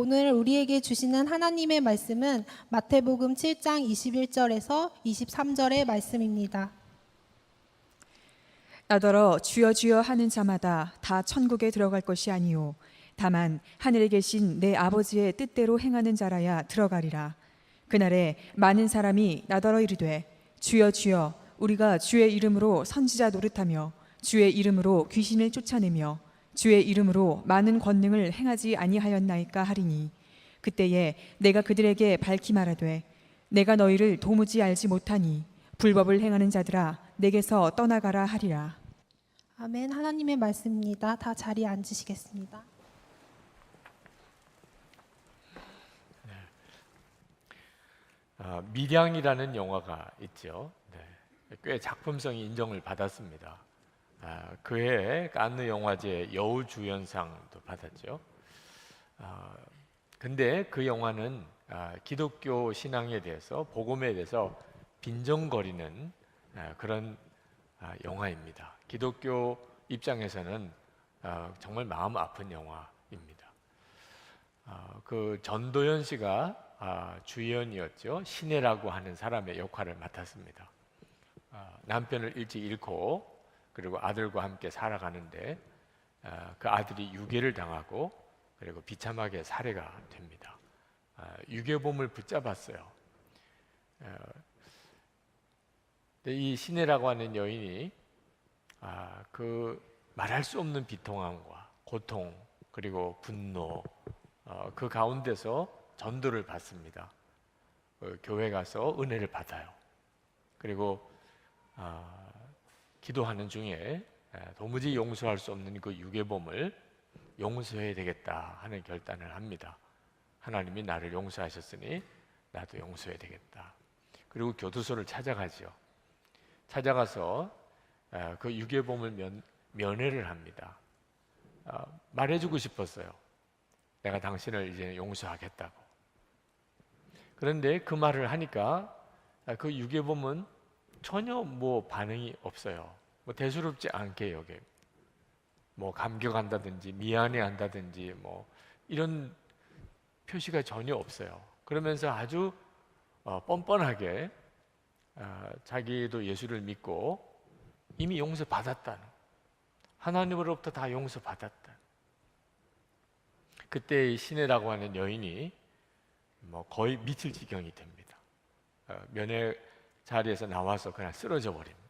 오늘 우리에게 주시는 하나님의 말씀은 마태복음 7장 21절에서 23절의 말씀입니다. 나더러 주여 주여 하는 자마다 다 천국에 들어갈 것이 아니요 다만 하늘에 계신 내 아버지의 뜻대로 행하는 자라야 들어가리라. 그날에 많은 사람이 나더러 이르되 주여 주여 우리가 주의 이름으로 선지자 노릇하며 주의 이름으로 귀신을 쫓아내며 주의 이름으로 많은 권능을 행하지 아니하였나이까 하리니 그때에 내가 그들에게 밝히 말하되 내가 너희를 도무지 알지 못하니 불법을 행하는 자들아 내게서 떠나가라 하리라. 아멘. 하나님의 말씀입니다. 다 자리에 앉으시겠습니다. 밀양이라는 영화가 있죠. 꽤 작품성이 인정을 받았습니다. 그해 칸느 영화제 여우주연상도 받았죠. 근데 그 영화는 기독교 신앙에 대해서, 복음에 대해서 빈정거리는 그런 영화입니다. 기독교 입장에서는 정말 마음 아픈 영화입니다. 그 전도연 씨가 주연이었죠. 신혜라고 하는 사람의 역할을 맡았습니다. 남편을 일찍 잃고 그리고 아들과 함께 살아가는데 그 아들이 유괴를 당하고 그리고 비참하게 살해가 됩니다. 유괴범을 붙잡았어요. 이 신혜라고 하는 여인이 그 말할 수 없는 비통함과 고통 그리고 분노 그 가운데서 전도를 받습니다. 교회 가서 은혜를 받아요. 그리고 기도하는 중에 도무지 용서할 수 없는 그 유괴범을 용서해야 되겠다 하는 결단을 합니다. 하나님이 나를 용서하셨으니 나도 용서해야 되겠다. 그리고 교도소를 찾아가죠. 찾아가서 그 유괴범을 면회를 합니다. 말해주고 싶었어요. 내가 당신을 이제 용서하겠다고. 그런데 그 말을 하니까 그 유괴범은 전혀 반응이 없어요. 대수롭지 않게 여겨요. 감격한다든지 미안해한다든지 이런 표시가 전혀 없어요. 그러면서 아주 뻔뻔하게 자기도 예수를 믿고 이미 용서받았다는, 하나님으로부터 다 용서받았다. 그때 이 신혜라고 하는 여인이 거의 미칠 지경이 됩니다. 면회 자리에서 나와서 그냥 쓰러져 버립니다.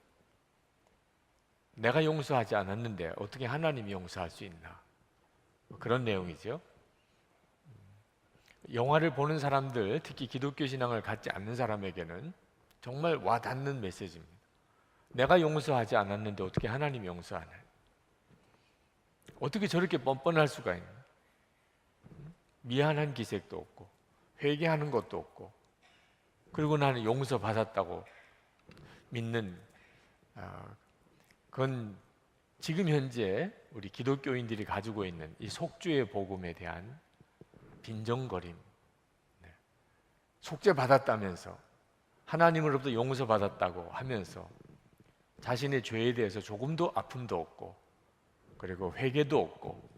내가 용서하지 않았는데 어떻게 하나님이 용서할 수 있나? 그런 내용이죠. 영화를 보는 사람들, 특히 기독교 신앙을 갖지 않는 사람에게는 정말 와닿는 메시지입니다. 내가 용서하지 않았는데 어떻게 하나님이 용서하나? 어떻게 저렇게 뻔뻔할 수가 있나? 미안한 기색도 없고 회개하는 것도 없고 그리고 나는 용서받았다고 믿는 그건 지금 현재 우리 기독교인들이 가지고 있는 이 속죄의 복음에 대한 빈정거림. 속죄받았다면서 하나님으로부터 용서받았다고 하면서 자신의 죄에 대해서 조금도 아픔도 없고 그리고 회개도 없고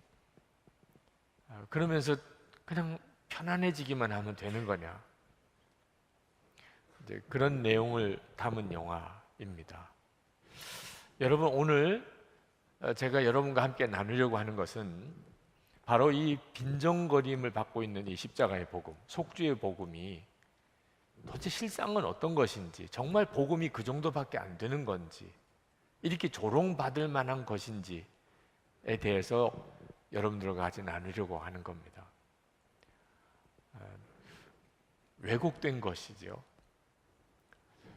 그러면서 그냥 편안해지기만 하면 되는 거냐? 이제 그런 내용을 담은 영화입니다. 여러분, 오늘 제가 여러분과 함께 나누려고 하는 것은 바로 이 빈정거림을 받고 있는 이 십자가의 복음, 속죄의 복음이 도대체 실상은 어떤 것인지, 정말 복음이 그 정도밖에 안 되는 건지, 이렇게 조롱받을 만한 것인지에 대해서 여러분들과 같이 나누려고 하는 겁니다. 왜곡된 것이죠.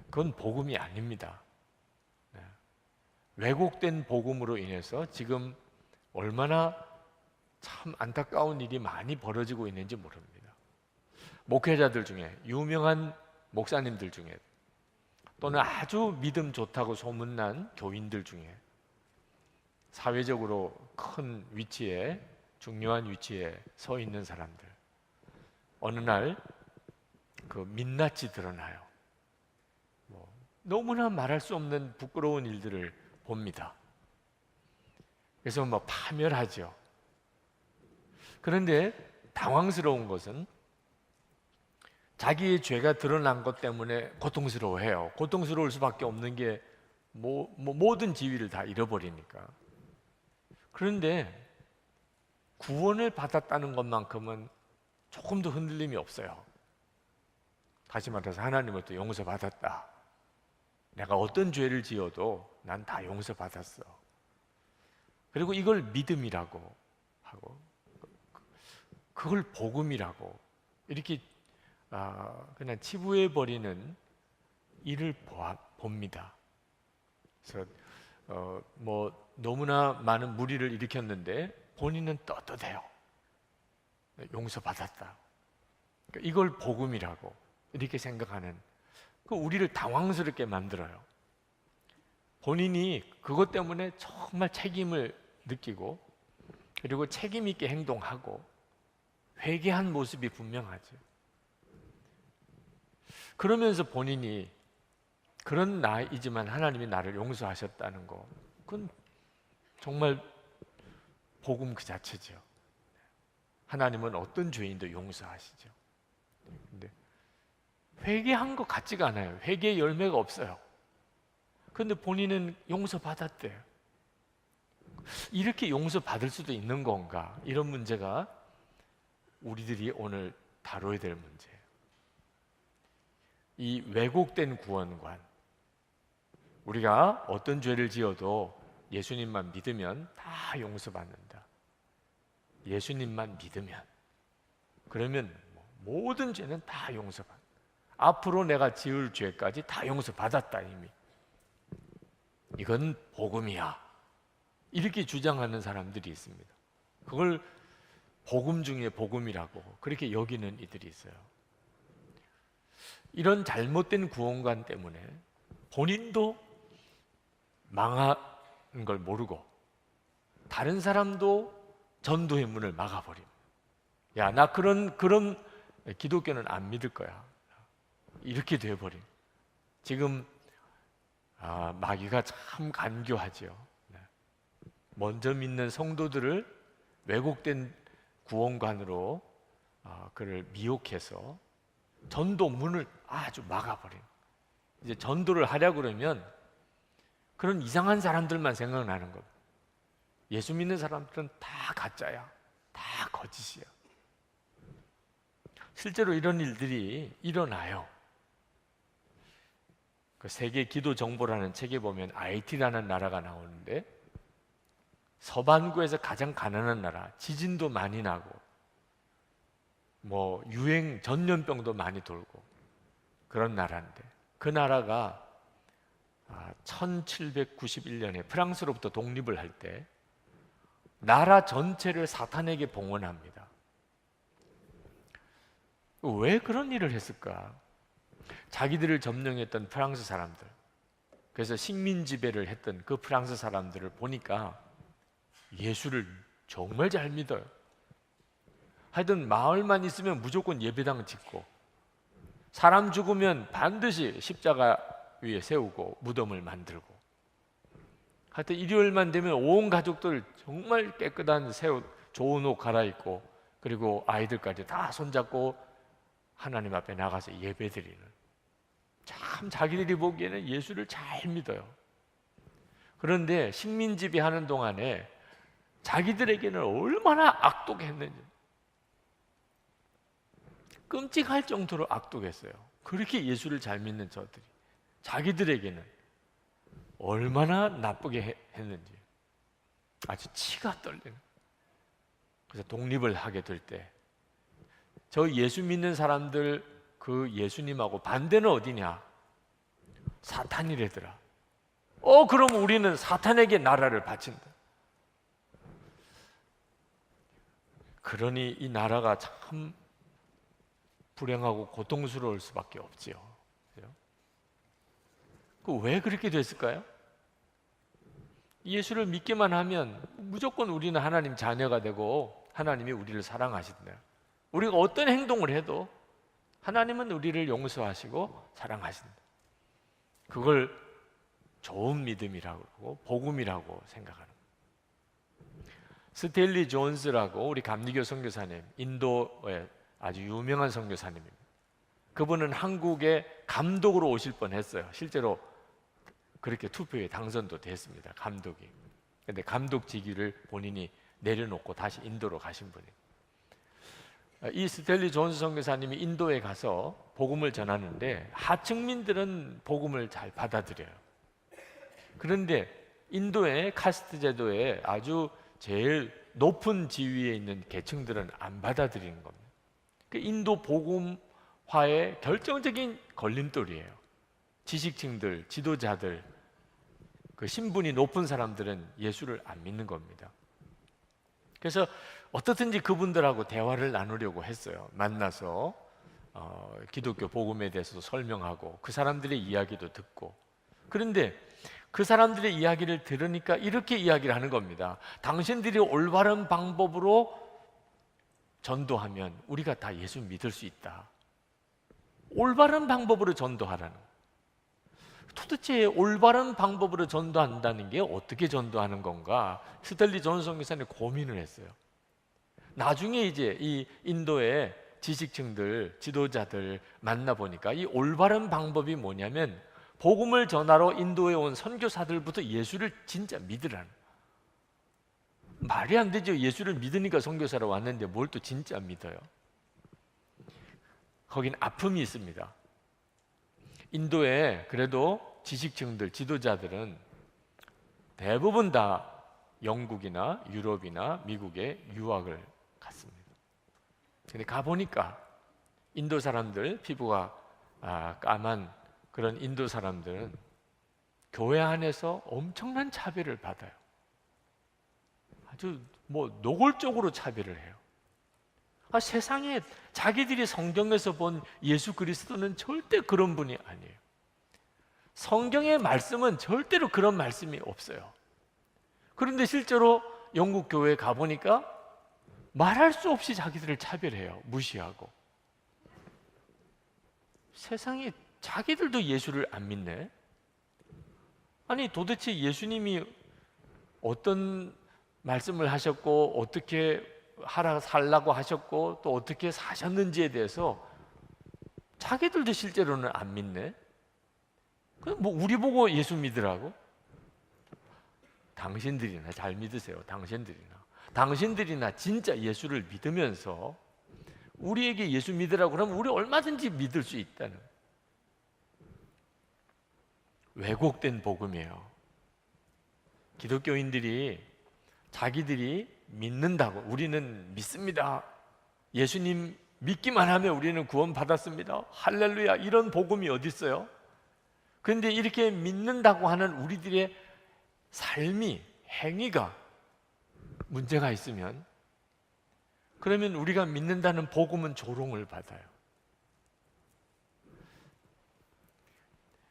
그건 복음이 아닙니다. 왜곡된 복음으로 인해서 지금 얼마나 참 안타까운 일이 많이 벌어지고 있는지 모릅니다. 목회자들 중에, 유명한 목사님들 중에, 또는 아주 믿음 좋다고 소문난 교인들 중에, 사회적으로 큰 위치에, 중요한 위치에 서 있는 사람들, 어느 날 그 민낯이 드러나요. 너무나 말할 수 없는 부끄러운 일들을 봅니다. 그래서 파멸하죠. 그런데 당황스러운 것은 자기의 죄가 드러난 것 때문에 고통스러워해요. 고통스러울 수밖에 없는 게 모든 지위를 다 잃어버리니까. 그런데 구원을 받았다는 것만큼은 조금도 흔들림이 없어요. 다시 말해서 하나님으로부터 용서받았다. 내가 어떤 죄를 지어도 난 다 용서받았어. 그리고 이걸 믿음이라고 하고 그걸 복음이라고 이렇게 그냥 치부해버리는 일을 봅니다. 그래서 너무나 많은 무리를 일으켰는데 본인은 떳떳해요. 용서받았다. 그러니까 이걸 복음이라고 이렇게 생각하는 우리를 당황스럽게 만들어요. 본인이 그것 때문에 정말 책임을 느끼고 그리고 책임 있게 행동하고 회개한 모습이 분명하죠. 그러면서 본인이 그런 나이지만 하나님이 나를 용서하셨다는 거, 그건 정말 복음 그 자체죠. 하나님은 어떤 죄인도 용서하시죠. 근데 회개한 것 같지가 않아요. 회개의 열매가 없어요. 그런데 본인은 용서받았대요. 이렇게 용서받을 수도 있는 건가? 이런 문제가 우리들이 오늘 다뤄야 될 문제예요. 이 왜곡된 구원관, 우리가 어떤 죄를 지어도 예수님만 믿으면 다 용서받는다. 예수님만 믿으면, 그러면 모든 죄는 다 용서받는다. 앞으로 내가 지을 죄까지 다 용서받았다 이미. 이건 복음이야. 이렇게 주장하는 사람들이 있습니다. 그걸 복음 중에 복음이라고 그렇게 여기는 이들이 있어요. 이런 잘못된 구원관 때문에 본인도 망한 걸 모르고 다른 사람도 전도의 문을 막아버림. 야, 나 그런 기독교는 안 믿을 거야. 이렇게 돼버림. 지금 마귀가 참 간교하죠. 먼저 믿는 성도들을 왜곡된 구원관으로 그를 미혹해서 전도 문을 아주 막아버린. 이제 전도를 하려고 그러면 그런 이상한 사람들만 생각나는 것. 예수 믿는 사람들은 다 가짜야, 다 거짓이야. 실제로 이런 일들이 일어나요. 그 세계 기도 정보라는 책에 보면 IT라는 나라가 나오는데 서반구에서 가장 가난한 나라, 지진도 많이 나고 유행 전염병도 많이 돌고 그런 나라인데 그 나라가 1791년에 프랑스로부터 독립을 할 때 나라 전체를 사탄에게 봉헌합니다. 왜 그런 일을 했을까? 자기들을 점령했던 프랑스 사람들, 그래서 식민 지배를 했던 그 프랑스 사람들을 보니까 예수를 정말 잘 믿어요. 하여튼 마을만 있으면 무조건 예배당 짓고 사람 죽으면 반드시 십자가 위에 세우고 무덤을 만들고, 하여튼 일요일만 되면 온 가족들 정말 깨끗한 새 옷, 좋은 옷 갈아입고 그리고 아이들까지 다 손잡고 하나님 앞에 나가서 예배드리는, 참 자기들이 보기에는 예수를 잘 믿어요. 그런데 식민지배 하는 동안에 자기들에게는 얼마나 악독했는지, 끔찍할 정도로 악독했어요. 그렇게 예수를 잘 믿는 저들이 자기들에게는 얼마나 나쁘게 했는지 아주 치가 떨리는. 그래서 독립을 하게 될 때 저 예수 믿는 사람들 그 예수님하고 반대는 어디냐? 사탄이래더라. 그럼 우리는 사탄에게 나라를 바친다. 그러니 이 나라가 참 불행하고 고통스러울 수밖에 없지요. 왜 그렇게 됐을까요? 예수를 믿기만 하면 무조건 우리는 하나님 자녀가 되고 하나님이 우리를 사랑하신다. 우리가 어떤 행동을 해도 하나님은 우리를 용서하시고 사랑하신다. 그걸 좋은 믿음이라고 복음이라고 생각하는 거예요. 스탠리 존스라고 우리 감리교 선교사님, 인도의 아주 유명한 선교사님입니다. 그분은 한국에 감독으로 오실 뻔했어요. 실제로 그렇게 투표에 당선도 됐습니다. 감독이. 근데 감독 직위를 본인이 내려놓고 다시 인도로 가신 분이에요. 이 스탠리 존스 선교사님이 인도에 가서 복음을 전하는데 하층민들은 복음을 잘 받아들여요. 그런데 인도의 카스트 제도에 아주 제일 높은 지위에 있는 계층들은 안 받아들이는 겁니다. 그 인도 복음화의 결정적인 걸림돌이에요. 지식층들, 지도자들, 그 신분이 높은 사람들은 예수를 안 믿는 겁니다. 그래서 어떻든지 그분들하고 대화를 나누려고 했어요. 만나서 기독교 복음에 대해서 설명하고 그 사람들의 이야기도 듣고. 그런데 그 사람들의 이야기를 들으니까 이렇게 이야기를 하는 겁니다. 당신들이 올바른 방법으로 전도하면 우리가 다 예수 믿을 수 있다. 올바른 방법으로 전도하라는 거예요. 도대체 올바른 방법으로 전도한다는 게 어떻게 전도하는 건가? 스탠리 존스 선교사님 고민을 했어요. 나중에 이제 이 인도의 지식층들, 지도자들 만나보니까 이 올바른 방법이 뭐냐면 복음을 전하러 인도에 온 선교사들부터 예수를 진짜 믿으라는. 말이 안 되죠. 예수를 믿으니까 선교사로 왔는데 뭘 또 진짜 믿어요? 거긴 아픔이 있습니다. 인도에 그래도 지식층들, 지도자들은 대부분 다 영국이나 유럽이나 미국에 유학을 갔습니다. 근데 가보니까 인도 사람들, 피부가 까만 그런 인도 사람들은 교회 안에서 엄청난 차별을 받아요. 아주 노골적으로 차별을 해요. 세상에 자기들이 성경에서 본 예수 그리스도는 절대 그런 분이 아니에요. 성경의 말씀은 절대로 그런 말씀이 없어요. 그런데 실제로 영국 교회에 가보니까 말할 수 없이 자기들을 차별해요. 무시하고. 세상에 자기들도 예수를 안 믿네. 아니 도대체 예수님이 어떤 말씀을 하셨고 어떻게 살라고 하셨고 또 어떻게 사셨는지에 대해서 자기들도 실제로는 안 믿네. 그럼 우리 보고 예수 믿으라고? 당신들이나 잘 믿으세요. 당신들이나 진짜 예수를 믿으면서 우리에게 예수 믿으라고 그러면 우리 얼마든지 믿을 수 있다는 왜곡된 복음이에요. 기독교인들이 자기들이 믿는다고 우리는 믿습니다. 예수님 믿기만 하면 우리는 구원받았습니다. 할렐루야 이런 복음이 어디 있어요? 그런데 이렇게 믿는다고 하는 우리들의 삶이 행위가 문제가 있으면 그러면 우리가 믿는다는 복음은 조롱을 받아요.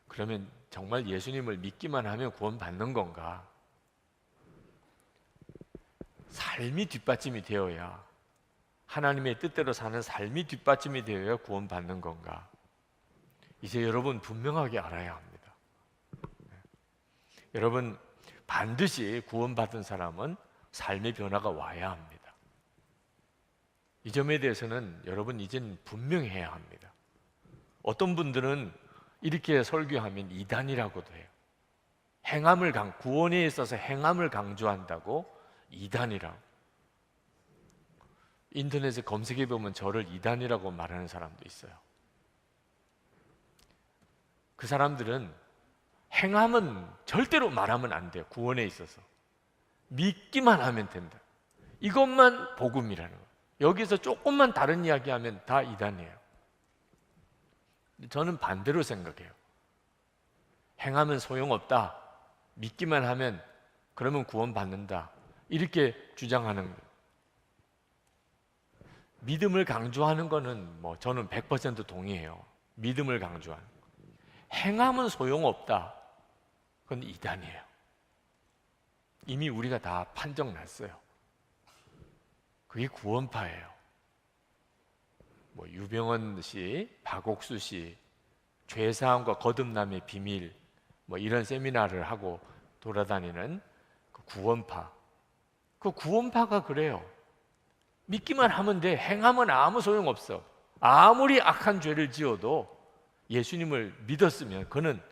그러면 정말 예수님을 믿기만 하면 구원받는 건가? 삶이 뒷받침이 되어야 하나님의 뜻대로 사는 삶이 뒷받침이 되어야 구원받는 건가? 이제 여러분 분명하게 알아야 합니다. 여러분 반드시 구원받은 사람은 삶의 변화가 와야 합니다. 이 점에 대해서는 여러분 이젠 분명해야 합니다. 어떤 분들은 이렇게 설교하면 이단이라고도 해요. 구원에 있어서 행함을 강조한다고 이단이라고. 인터넷에 검색해 보면 저를 이단이라고 말하는 사람도 있어요. 그 사람들은 행함은 절대로 말하면 안 돼요. 구원에 있어서 믿기만 하면 된다. 이것만 복음이라는 거예요. 여기서 조금만 다른 이야기하면 다 이단이에요. 저는 반대로 생각해요. 행하면 소용없다. 믿기만 하면 그러면 구원받는다. 이렇게 주장하는 거예요. 믿음을 강조하는 거는 저는 100% 동의해요. 믿음을 강조하는 거. 행하면 소용없다. 그건 이단이에요. 이미 우리가 다 판정 났어요. 그게 구원파예요. 유병헌 씨, 박옥수 씨, 죄사함과 거듭남의 비밀 이런 세미나를 하고 돌아다니는 그 구원파, 그 구원파가 그래요. 믿기만 하면 돼. 행하면 아무 소용없어. 아무리 악한 죄를 지어도 예수님을 믿었으면 그는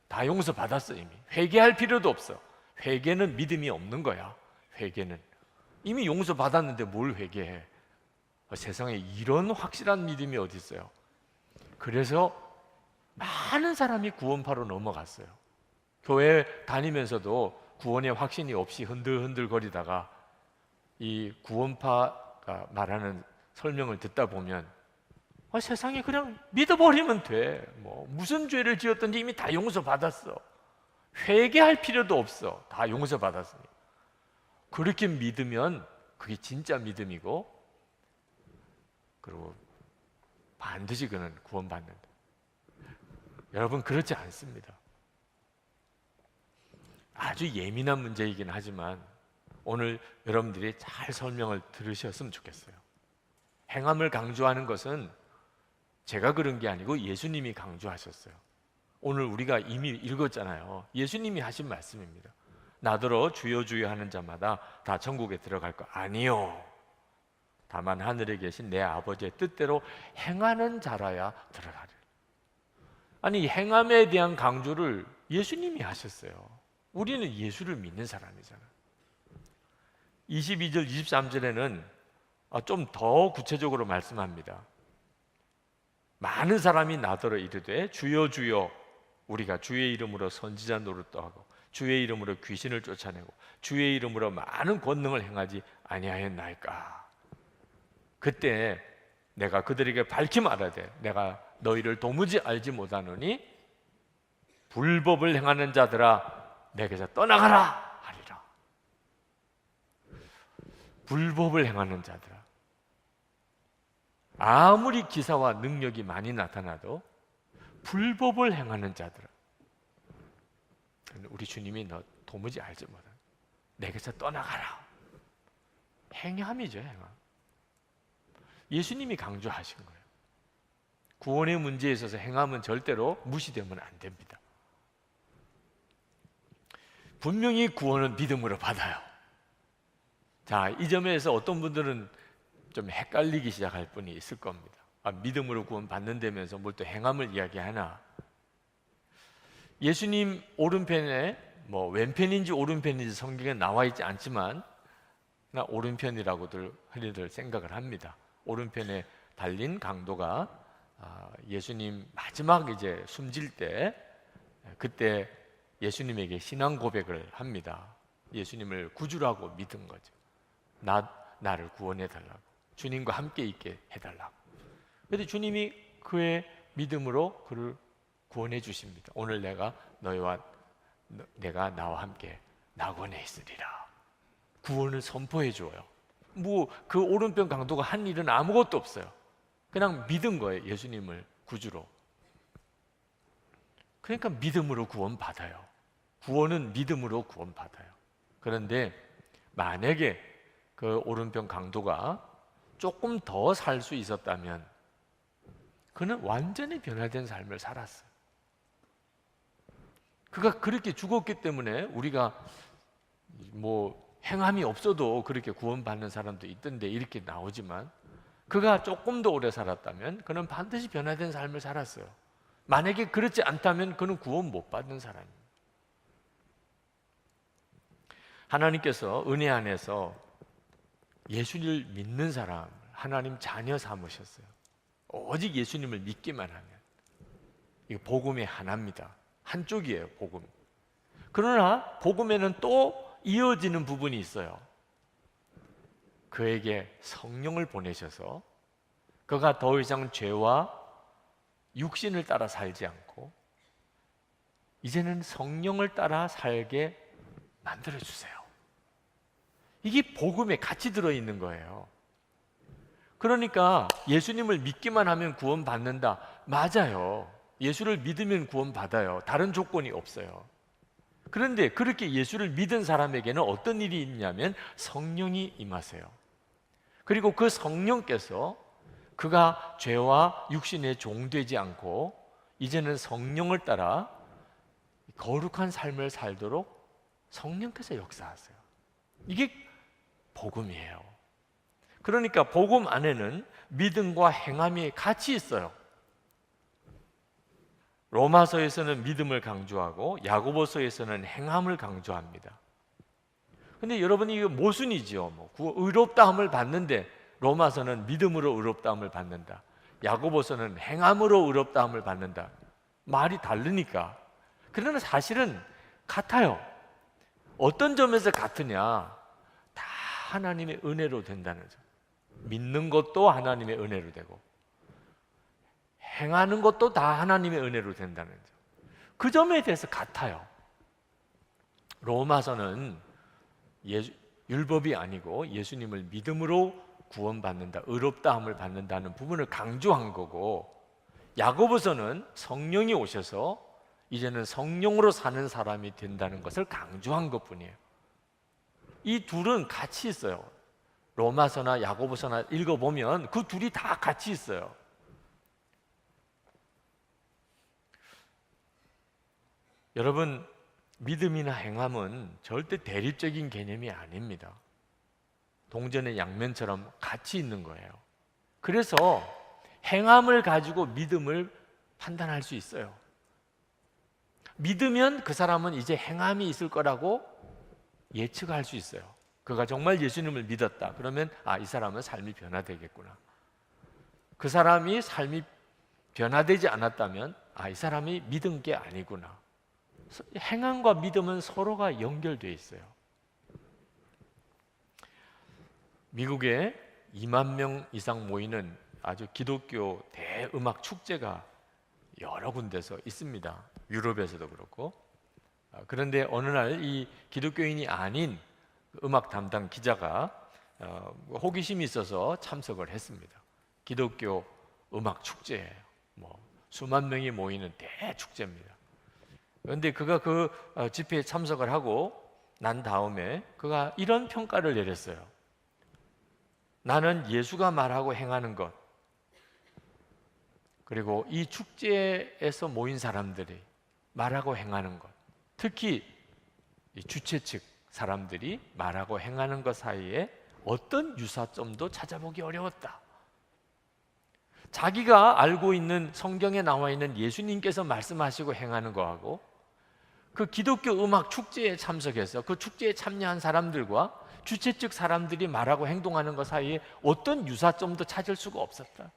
다 용서받았어. 이미 회개할 필요도 없어. 회개는 믿음이 없는 거야. 회개는 이미 용서받았는데 뭘 회개해. 세상에 이런 확실한 믿음이 어디 있어요. 그래서 많은 사람이 구원파로 넘어갔어요. 교회 다니면서도 구원의 확신이 없이 흔들흔들 거리다가 이 구원파가 말하는 설명을 듣다 보면 세상에 그냥 믿어버리면 돼. 뭐 무슨 죄를 지었든지 이미 다 용서받았어. 회개할 필요도 없어. 다 용서받았으니. 그렇게 믿으면 그게 진짜 믿음이고, 그리고 반드시 그는 구원받는다. 여러분, 그렇지 않습니다. 아주 예민한 문제이긴 하지만 오늘 여러분들이 잘 설명을 들으셨으면 좋겠어요. 행함을 강조하는 것은 제가 그런 게 아니고 예수님이 강조하셨어요. 오늘 우리가 이미 읽었잖아요. 예수님이 하신 말씀입니다. 나더러 주여 주여 하는 자마다 다 천국에 들어갈 거 아니요. 다만 하늘에 계신 내 아버지의 뜻대로 행하는 자라야 들어가리. 아니, 행함에 대한 강조를 예수님이 하셨어요. 우리는 예수를 믿는 사람이잖아요. 22절, 23절에는 좀 더 구체적으로 말씀합니다. 많은 사람이 나더러 이르되 주여 주여, 우리가 주의 이름으로 선지자 노릇도 하고 주의 이름으로 귀신을 쫓아내고 주의 이름으로 많은 권능을 행하지 아니하였나이까. 그때 내가 그들에게 밝히 말하되 내가 너희를 도무지 알지 못하노니 불법을 행하는 자들아 내게서 떠나가라 하리라. 불법을 행하는 자들아, 아무리 기사와 능력이 많이 나타나도 불법을 행하는 자들아, 우리 주님이 너 도무지 알지 못한 내게서 떠나가라. 행함이죠, 행함. 예수님이 강조하신 거예요. 구원의 문제에 있어서 행함은 절대로 무시되면 안 됩니다. 분명히 구원은 믿음으로 받아요. 자, 이 점에서 어떤 분들은 좀 헷갈리기 시작할 분이 있을 겁니다. 믿음으로 구원 받는다면서 뭘 또 행함을 이야기하나? 예수님 오른편에 왼편인지 오른편인지 성경에 나와 있지 않지만 나 오른편이라고들 흔히들 생각을 합니다. 오른편에 달린 강도가 예수님 마지막 이제 숨질 때, 그때 예수님에게 신앙 고백을 합니다. 예수님을 구주라고 믿은 거죠. 나를 구원해 달라고, 주님과 함께 있게 해달라고. 그런데 주님이 그의 믿음으로 그를 구원해 주십니다. 오늘 내가 나와 함께 낙원에 있으리라. 구원을 선포해 줘요. 그 오른편 강도가 한 일은 아무것도 없어요. 그냥 믿은 거예요, 예수님을 구주로. 그러니까 믿음으로 구원 받아요. 구원은 믿음으로 구원 받아요. 그런데 만약에 그 오른편 강도가 조금 더 살 수 있었다면 그는 완전히 변화된 삶을 살았어요. 그가 그렇게 죽었기 때문에 우리가 행함이 없어도 그렇게 구원받는 사람도 있던데 이렇게 나오지만, 그가 조금 더 오래 살았다면 그는 반드시 변화된 삶을 살았어요. 만약에 그렇지 않다면 그는 구원 못 받는 사람입니다. 하나님께서 은혜 안에서 예수를 믿는 사람 하나님 자녀 삼으셨어요. 오직 예수님을 믿기만 하면. 이게 복음의 하나입니다. 한쪽이에요, 복음. 그러나 복음에는 또 이어지는 부분이 있어요. 그에게 성령을 보내셔서 그가 더 이상 죄와 육신을 따라 살지 않고 이제는 성령을 따라 살게 만들어주세요. 이게 복음에 같이 들어있는 거예요. 그러니까 예수님을 믿기만 하면 구원받는다. 맞아요. 예수를 믿으면 구원받아요. 다른 조건이 없어요. 그런데 그렇게 예수를 믿은 사람에게는 어떤 일이 있냐면 성령이 임하세요. 그리고 그 성령께서 그가 죄와 육신에 종되지 않고 이제는 성령을 따라 거룩한 삶을 살도록 성령께서 역사하세요. 이게 복음이에요. 그러니까 복음 안에는 믿음과 행함이 같이 있어요. 로마서에서는 믿음을 강조하고 야고보서에서는 행함을 강조합니다. 근데 여러분, 이거 모순이죠. 의롭다함을 받는데 로마서는 믿음으로 의롭다함을 받는다, 야고보서는 행함으로 의롭다함을 받는다. 말이 다르니까. 그러나 사실은 같아요. 어떤 점에서 같으냐? 다 하나님의 은혜로 된다는 점. 믿는 것도 하나님의 은혜로 되고 행하는 것도 다 하나님의 은혜로 된다는 점. 그 점에 대해서 같아요. 로마서는 율법이 아니고 예수님을 믿음으로 구원받는다, 의롭다함을 받는다는 부분을 강조한 거고, 야고보서는 성령이 오셔서 이제는 성령으로 사는 사람이 된다는 것을 강조한 것뿐이에요. 이 둘은 같이 있어요. 로마서나 야고보서나 읽어보면 그 둘이 다 같이 있어요. 여러분, 믿음이나 행함은 절대 대립적인 개념이 아닙니다. 동전의 양면처럼 같이 있는 거예요. 그래서 행함을 가지고 믿음을 판단할 수 있어요. 믿으면 그 사람은 이제 행함이 있을 거라고 예측할 수 있어요. 그가 정말 예수님을 믿었다. 그러면 이 사람은 삶이 변화되겠구나. 그 사람이 삶이 변화되지 않았다면 이 사람이 믿은 게 아니구나. 행함과 믿음은 서로가 연결되어 있어요. 미국에 2만 명 이상 모이는 아주 기독교 대음악 축제가 여러 군데서 있습니다. 유럽에서도 그렇고. 그런데 어느 날 이 기독교인이 아닌 음악 담당 기자가 호기심이 있어서 참석을 했습니다. 기독교 음악 축제예요. 수만 명이 모이는 대축제입니다. 그런데 그가 그 집회에 참석을 하고 난 다음에 그가 이런 평가를 내렸어요. 나는 예수가 말하고 행하는 것, 그리고 이 축제에서 모인 사람들이 말하고 행하는 것, 특히 이 주최 측 사람들이 말하고 행하는 것 사이에 어떤 유사점도 찾아보기 어려웠다. 자기가 알고 있는 성경에 나와 있는 예수님께서 말씀하시고 행하는 거하고 그 기독교 음악 축제에 참석해서 그 축제에 참여한 사람들과 주최 측 사람들이 말하고 행동하는 것 사이에 어떤 유사점도 찾을 수가 없었다.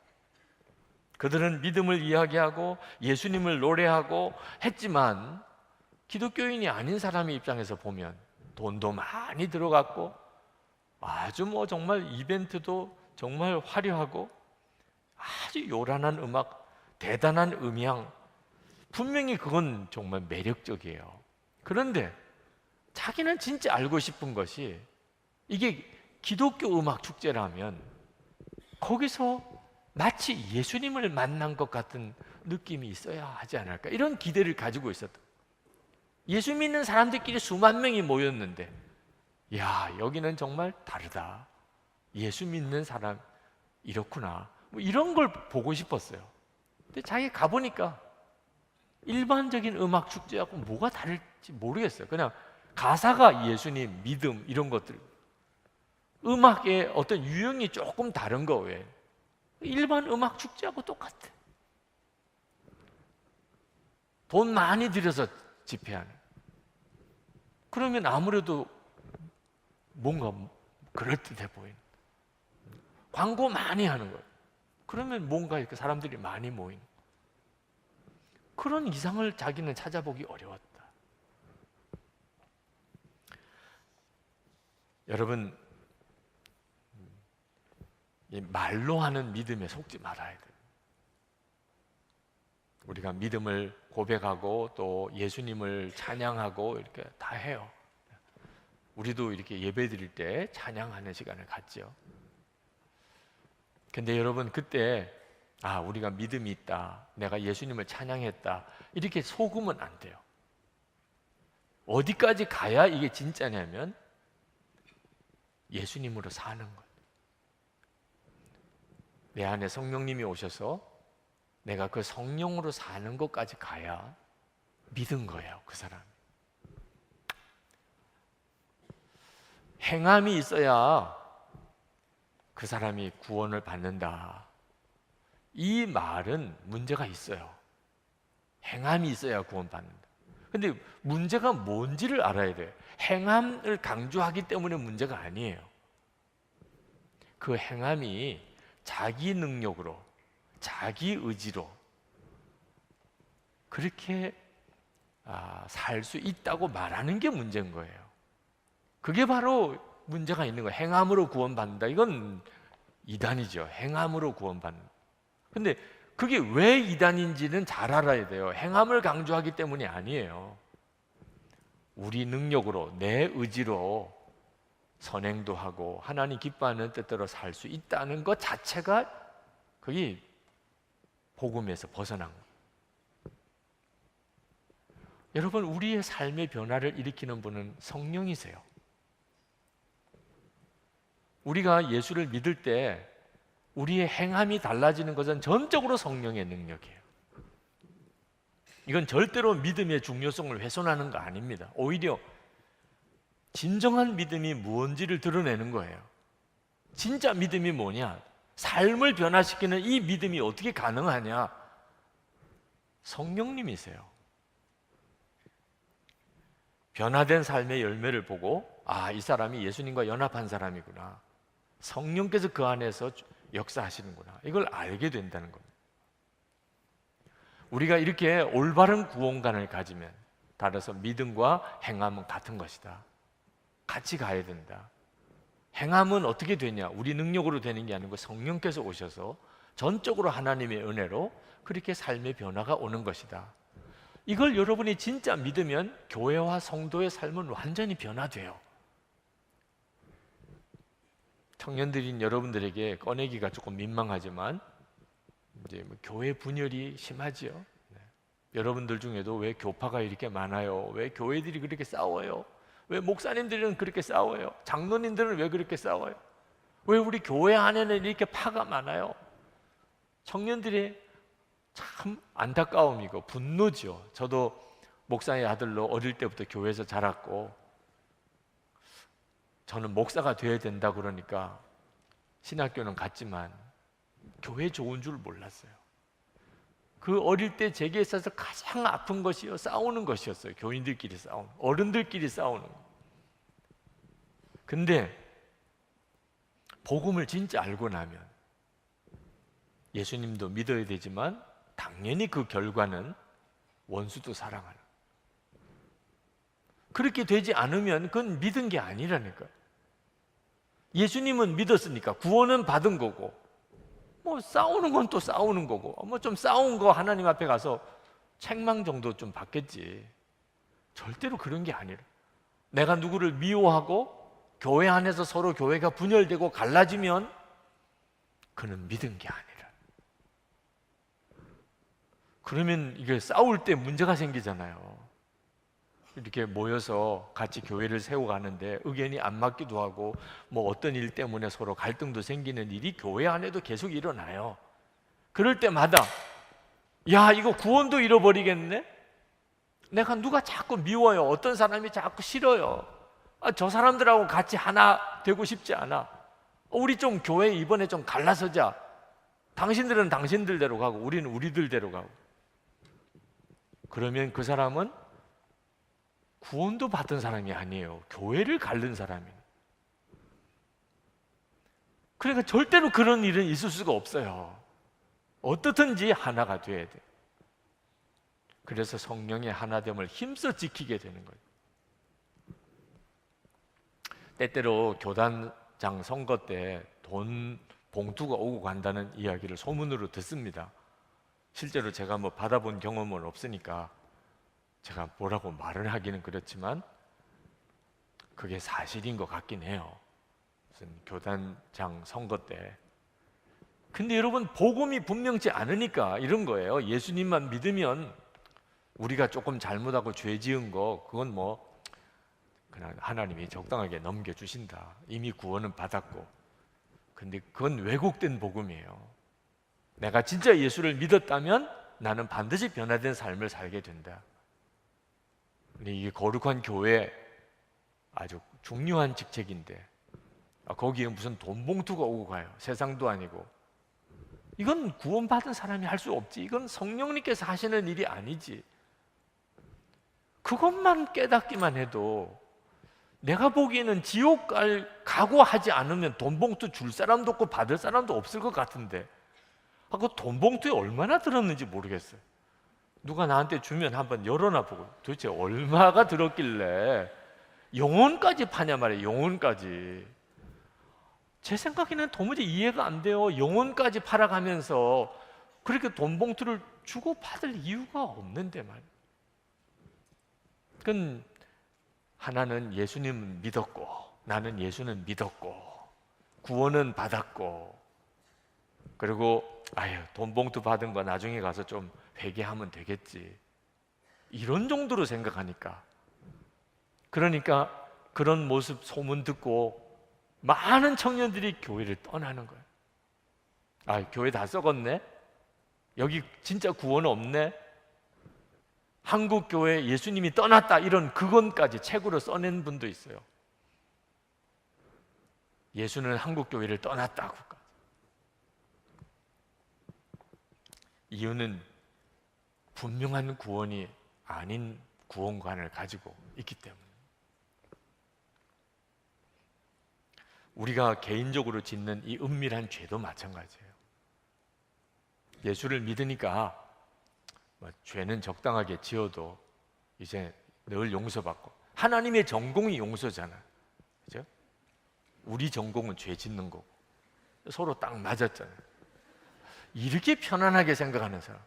그들은 믿음을 이야기하고 예수님을 노래하고 했지만 기독교인이 아닌 사람의 입장에서 보면 돈도 많이 들어갔고 아주 정말 이벤트도 정말 화려하고 아주 요란한 음악, 대단한 음향, 분명히 그건 정말 매력적이에요. 그런데 자기는 진짜 알고 싶은 것이 이게 기독교 음악 축제라면 거기서 마치 예수님을 만난 것 같은 느낌이 있어야 하지 않을까, 이런 기대를 가지고 있었다. 예수 믿는 사람들끼리 수만 명이 모였는데 여기는 정말 다르다. 예수 믿는 사람 이렇구나. 이런 걸 보고 싶었어요. 근데 자기가 가보니까 일반적인 음악 축제하고 뭐가 다를지 모르겠어요. 그냥 가사가 예수님, 믿음 이런 것들, 음악의 어떤 유형이 조금 다른 거 외에 일반 음악 축제하고 똑같아. 돈 많이 들여서 집회하는. 그러면 아무래도 뭔가 그럴듯해 보이는, 광고 많이 하는 거예요. 그러면 뭔가 이렇게 사람들이 많이 모이는, 그런 이상을 자기는 찾아보기 어려웠다. 여러분, 이 말로 하는 믿음에 속지 말아야 돼요. 우리가 믿음을 고백하고 또 예수님을 찬양하고 이렇게 다 해요. 우리도 이렇게 예배 드릴 때 찬양하는 시간을 갖죠. 근데 여러분, 그때 우리가 믿음이 있다, 내가 예수님을 찬양했다, 이렇게 속으면 안 돼요. 어디까지 가야 이게 진짜냐면 예수님으로 사는 거예요. 내 안에 성령님이 오셔서 내가 그 성령으로 사는 것까지 가야 믿은 거예요, 그 사람. 행함이 있어야 그 사람이 구원을 받는다. 이 말은 문제가 있어요. 행함이 있어야 구원받는다. 근데 문제가 뭔지를 알아야 돼요. 행함을 강조하기 때문에 문제가 아니에요. 그 행함이 자기 능력으로, 자기 의지로 그렇게 살 수 있다고 말하는 게 문제인 거예요. 그게 바로 문제가 있는 거예요. 행함으로 구원받는다. 이건 이단이죠. 행함으로 구원받는다. 근데 그게 왜 이단인지는 잘 알아야 돼요. 행함을 강조하기 때문이 아니에요. 우리 능력으로, 내 의지로 선행도 하고 하나님 기뻐하는 뜻대로 살 수 있다는 것 자체가 그게 복음에서 벗어난 거예요. 여러분, 우리의 삶의 변화를 일으키는 분은 성령이세요. 우리가 예수를 믿을 때 우리의 행함이 달라지는 것은 전적으로 성령의 능력이에요. 이건 절대로 믿음의 중요성을 훼손하는 거 아닙니다. 오히려 진정한 믿음이 무언지를 드러내는 거예요. 진짜 믿음이 뭐냐? 삶을 변화시키는 이 믿음이 어떻게 가능하냐? 성령님이세요. 변화된 삶의 열매를 보고 이 사람이 예수님과 연합한 사람이구나. 성령께서 그 안에서 역사하시는구나. 이걸 알게 된다는 겁니다. 우리가 이렇게 올바른 구원관을 가지면, 따라서 믿음과 행함은 같은 것이다. 같이 가야 된다. 행함은 어떻게 되냐? 우리 능력으로 되는 게 아니고 성령께서 오셔서 전적으로 하나님의 은혜로 그렇게 삶의 변화가 오는 것이다. 이걸 여러분이 진짜 믿으면 교회와 성도의 삶은 완전히 변화돼요. 청년들인 여러분들에게 꺼내기가 조금 민망하지만 이제 교회 분열이 심하지요. 여러분들 중에도 왜 교파가 이렇게 많아요? 왜 교회들이 그렇게 싸워요? 왜 목사님들은 그렇게 싸워요? 장로님들은 왜 그렇게 싸워요? 왜 우리 교회 안에는 이렇게 파가 많아요? 청년들의 참 안타까움이고 분노죠. 저도 목사의 아들로 어릴 때부터 교회에서 자랐고, 저는 목사가 되어야 된다 그러니까 신학교는 갔지만 교회 좋은 줄 몰랐어요. 그 어릴 때 제게 있어서 가장 아픈 것이요, 싸우는 것이었어요. 교인들끼리 싸우는, 어른들끼리 싸우는 거. 근데 복음을 진짜 알고 나면 예수님도 믿어야 되지만 당연히 그 결과는 원수도 사랑하는. 그렇게 되지 않으면 그건 믿은 게 아니라니까요. 예수님은 믿었으니까 구원은 받은 거고, 뭐 싸우는 건 또 싸우는 거고, 뭐 좀 싸운 거 하나님 앞에 가서 책망 정도 좀 받겠지. 절대로 그런 게 아니라, 내가 누구를 미워하고 교회 안에서 서로 교회가 분열되고 갈라지면 그는 믿은 게 아니라. 그러면 이게 싸울 때 문제가 생기잖아요. 이렇게 모여서 같이 교회를 세워가는데 의견이 안 맞기도 하고, 뭐 어떤 일 때문에 서로 갈등도 생기는 일이 교회 안에도 계속 일어나요. 그럴 때마다 야, 이거 구원도 잃어버리겠네? 내가 누가 자꾸 미워요. 어떤 사람이 자꾸 싫어요. 저 사람들하고 같이 하나 되고 싶지 않아. 우리 좀 교회 이번에 좀 갈라서자. 당신들은 당신들대로 가고 우리는 우리들대로 가고. 그러면 그 사람은 구원도 받은 사람이 아니에요. 교회를 갈른 사람이에요. 그러니까 절대로 그런 일은 있을 수가 없어요. 어떻든지 하나가 돼야 돼. 그래서 성령의 하나됨을 힘써 지키게 되는 거예요. 때때로 교단장 선거 때 돈 봉투가 오고 간다는 이야기를 소문으로 듣습니다. 실제로 제가 뭐 받아본 경험은 없으니까 제가 뭐라고 말을 하기는 그렇지만 그게 사실인 것 같긴 해요. 무슨 교단장 선거 때. 근데 여러분, 복음이 분명치 않으니까 이런 거예요. 예수님만 믿으면 우리가 조금 잘못하고 죄 지은 거 그건 뭐 그냥 하나님이 적당하게 넘겨주신다. 이미 구원은 받았고. 근데 그건 왜곡된 복음이에요. 내가 진짜 예수를 믿었다면 나는 반드시 변화된 삶을 살게 된다. 근데 이게 거룩한 교회 아주 중요한 직책인데 거기에 무슨 돈 봉투가 오고 가요. 세상도 아니고. 이건 구원받은 사람이 할 수 없지. 이건 성령님께서 하시는 일이 아니지. 그것만 깨닫기만 해도 내가 보기에는 지옥 갈 각오하지 않으면 돈 봉투 줄 사람도 없고 받을 사람도 없을 것 같은데 그 돈 봉투에 얼마나 들었는지 모르겠어요. 누가 나한테 주면 한번 열어놔 보고 도대체 얼마가 들었길래 영혼까지 파냐 말이에요. 영혼까지. 제 생각에는 도무지 이해가 안 돼요. 영혼까지 팔아가면서 그렇게 돈 봉투를 주고 받을 이유가 없는데 말이에요. 그건 하나는 예수님 믿었고 나는 예수는 믿었고 구원은 받았고 그리고 돈 봉투 받은 거 나중에 가서 좀 회개하면 되겠지. 이런 정도로 생각하니까 그러니까 그런 모습 소문 듣고 많은 청년들이 교회를 떠나는 거예요. 교회 다 썩었네? 여기 진짜 구원 없네? 한국 교회 예수님이 떠났다 이런 그건까지 책으로 써낸 분도 있어요. 예수는 한국 교회를 떠났다고. 이유는 분명한 구원이 아닌 구원관을 가지고 있기 때문에. 우리가 개인적으로 짓는 이 은밀한 죄도 마찬가지예요. 예수를 믿으니까 죄는 적당하게 지어도 이제 늘 용서받고 하나님의 전공이 용서잖아요. 그죠? 우리 전공은 죄 짓는 거고 서로 딱 맞았잖아요. 이렇게 편안하게 생각하는 사람,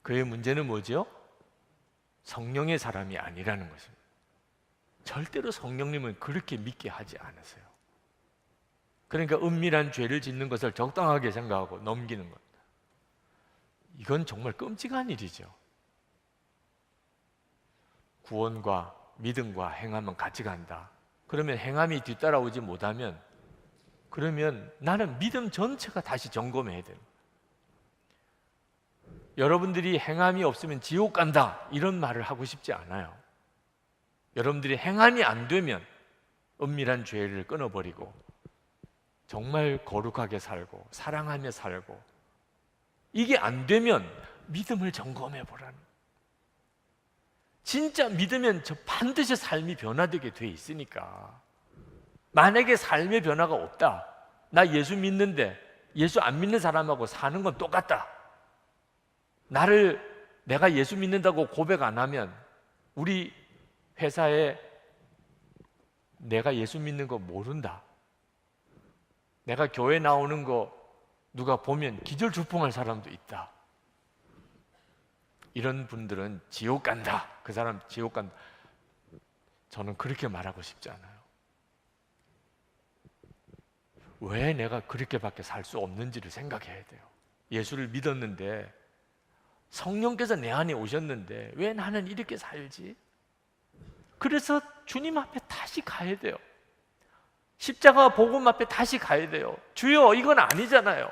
그의 문제는 뭐죠? 성령의 사람이 아니라는 것입니다. 절대로 성령님은 그렇게 믿게 하지 않으세요. 그러니까 은밀한 죄를 짓는 것을 적당하게 생각하고 넘기는 겁니다. 이건 정말 끔찍한 일이죠. 구원과 믿음과 행함은 같이 간다. 그러면 행함이 뒤따라오지 못하면 그러면 나는 믿음 전체가 다시 점검해야 됩니다. 여러분들이 행함이 없으면 지옥 간다 이런 말을 하고 싶지 않아요. 여러분들이 행함이 안 되면 은밀한 죄를 끊어버리고 정말 거룩하게 살고 사랑하며 살고 이게 안 되면 믿음을 점검해 보라는. 진짜 믿으면 저 반드시 삶이 변화되게 돼 있으니까. 만약에 삶의 변화가 없다, 나 예수 믿는데 예수 안 믿는 사람하고 사는 건 똑같다, 내가 예수 믿는다고 고백 안 하면 우리 회사에 내가 예수 믿는 거 모른다, 내가 교회 나오는 거 누가 보면 기절주풍할 사람도 있다, 이런 분들은 지옥 간다, 그 사람 지옥 간다. 저는 그렇게 말하고 싶지 않아요. 왜 내가 그렇게밖에 살 수 없는지를 생각해야 돼요. 예수를 믿었는데 성령께서 내 안에 오셨는데 왜 나는 이렇게 살지? 그래서 주님 앞에 다시 가야 돼요. 십자가 복음 앞에 다시 가야 돼요. 주여, 이건 아니잖아요.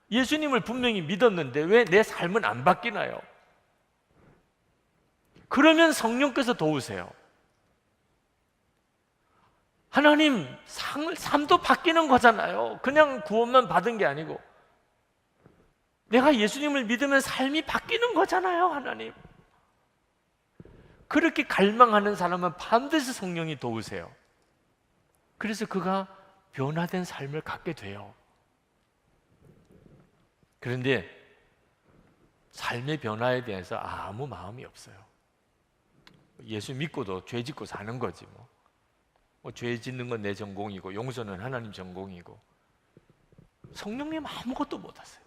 예수님을 분명히 믿었는데 왜 내 삶은 안 바뀌나요? 그러면 성령께서 도우세요. 하나님, 삶도 바뀌는 거잖아요. 그냥 구원만 받은 게 아니고 내가 예수님을 믿으면 삶이 바뀌는 거잖아요. 하나님, 그렇게 갈망하는 사람은 반드시 성령이 도우세요. 그래서 그가 변화된 삶을 갖게 돼요. 그런데 삶의 변화에 대해서 아무 마음이 없어요. 예수 믿고도 죄 짓고 사는 거지 뭐. 죄 짓는 건 내 전공이고 용서는 하나님 전공이고. 성령님 아무것도 못 하세요.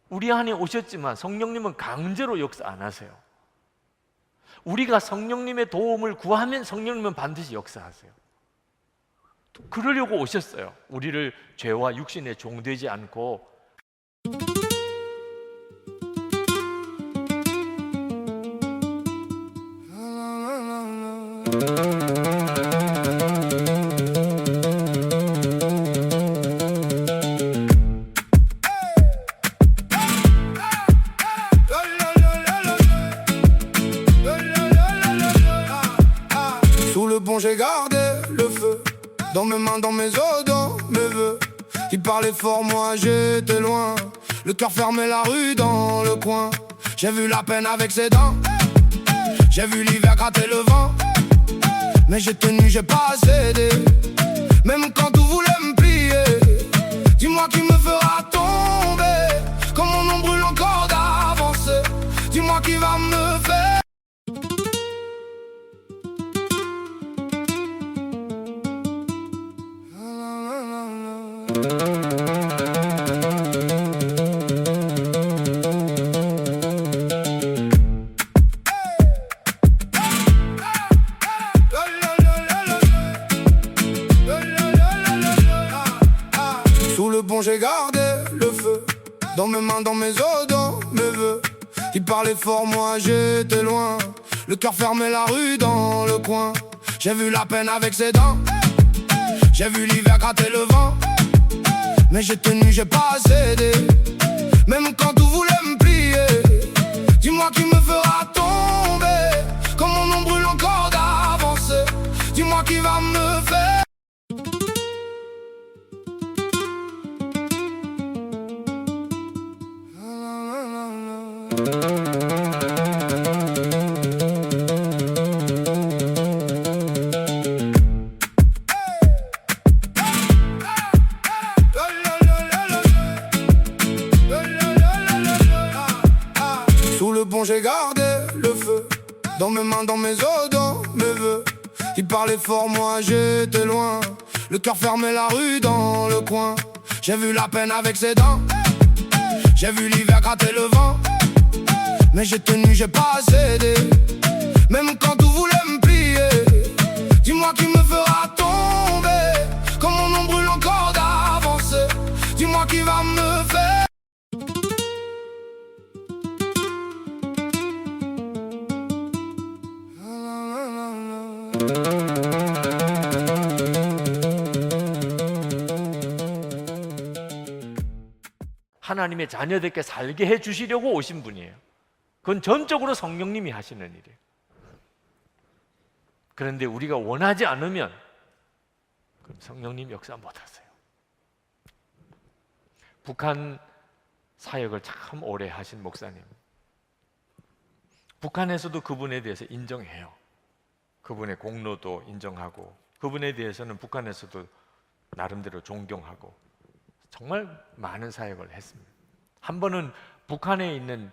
우리 안에 오셨지만 성령님은 강제로 역사 안 하세요. 우리가 성령님의 도움을 구하면 성령님은 반드시 역사하세요. 그러려고 오셨어요. 우리를 죄와 육신에 종되지 않고. mes os, dans mes voeux. Il parlait fort, moi j'étais loin. Le cœur fermé, la rue dans le coin. J'ai vu la peine avec ses dents. J'ai vu l'hiver gratter le vent. Mais j'ai tenu, j'ai pas cédé. Même quand tout voulait me plier. Dis-moi qui me fera tomber. Comme mon nom brûle encore d'avancer. Dis-moi qui va me faire. Sous le pont j'ai gardé le feu. Dans mes mains, dans mes os, dans mes voeux. Il parlait fort, moi j'étais loin. Le cœur fermé, la rue dans le coin. J'ai vu la peine avec ses dents. J'ai vu l'hiver gratter le vent. Mais j'ai tenu, j'ai pas cédé. Même quand tout voulait me plier. Dis-moi qui me fera tomber. Comme mon nom brûle encore d'avancer. Dis-moi qui va me faire. Sous le pont j'ai gardé le feu. Dans mes mains, dans mes os, dans mes voeux. Il parlait fort, moi j'étais loin. Le cœur fermé, la rue dans le coin. J'ai vu la peine avec ses dents. J'ai vu l'hiver gratter le vent. Mais j'ai tenu, j'ai pas cédé. Même quand tout voulait me plier. Dis-moi qui me fera tomber. Comme mon nom brûle encore d'avancer. Dis-moi qui va me faire. 하나님의 자녀들께 살게 해주시려고 오신 분이에요. 그건 전적으로 성령님이 하시는 일이에요. 그런데 우리가 원하지 않으면 그럼 성령님 역사 못하세요. 북한 사역을 참 오래 하신 목사님, 북한에서도 그분에 대해서 인정해요. 그분의 공로도 인정하고, 그분에 대해서는 북한에서도 나름대로 존경하고 정말 많은 사역을 했습니다. 한 번은 북한에 있는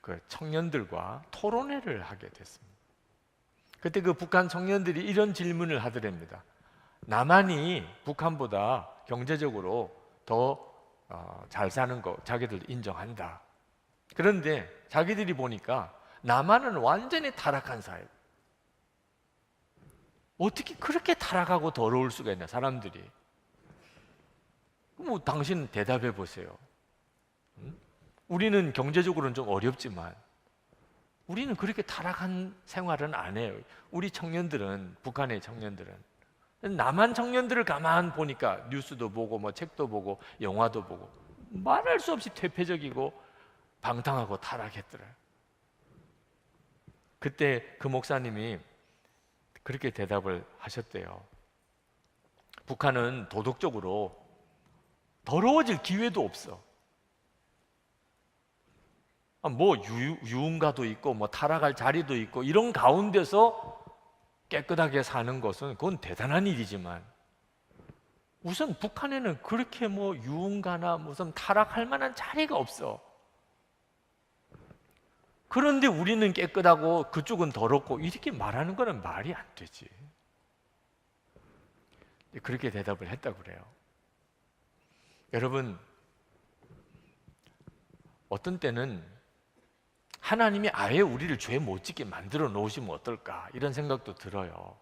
그 청년들과 토론회를 하게 됐습니다. 그때 그 북한 청년들이 이런 질문을 하더랍니다. 남한이 북한보다 경제적으로 더 잘 사는 거 자기들 인정한다. 그런데 자기들이 보니까 남한은 완전히 타락한 사회. 어떻게 그렇게 타락하고 더러울 수가 있나, 사람들이. 뭐 당신 대답해 보세요. 우리는 경제적으로는 좀 어렵지만 우리는 그렇게 타락한 생활은 안 해요. 우리 청년들은, 북한의 청년들은. 남한 청년들을 가만 보니까 뉴스도 보고 뭐 책도 보고 영화도 보고 말할 수 없이 퇴폐적이고 방탕하고 타락했더래요. 그때 그 목사님이 그렇게 대답을 하셨대요. 북한은 도덕적으로 더러워질 기회도 없어. 뭐 유흥가도 있고 뭐 타락할 자리도 있고 이런 가운데서 깨끗하게 사는 것은 그건 대단한 일이지만 우선 북한에는 그렇게 뭐 유흥가나 무슨 타락할 만한 자리가 없어. 그런데 우리는 깨끗하고 그쪽은 더럽고 이렇게 말하는 거는 말이 안 되지. 그렇게 대답을 했다고 그래요. 여러분, 어떤 때는 하나님이 아예 우리를 죄 못 짓게 만들어 놓으시면 어떨까 이런 생각도 들어요.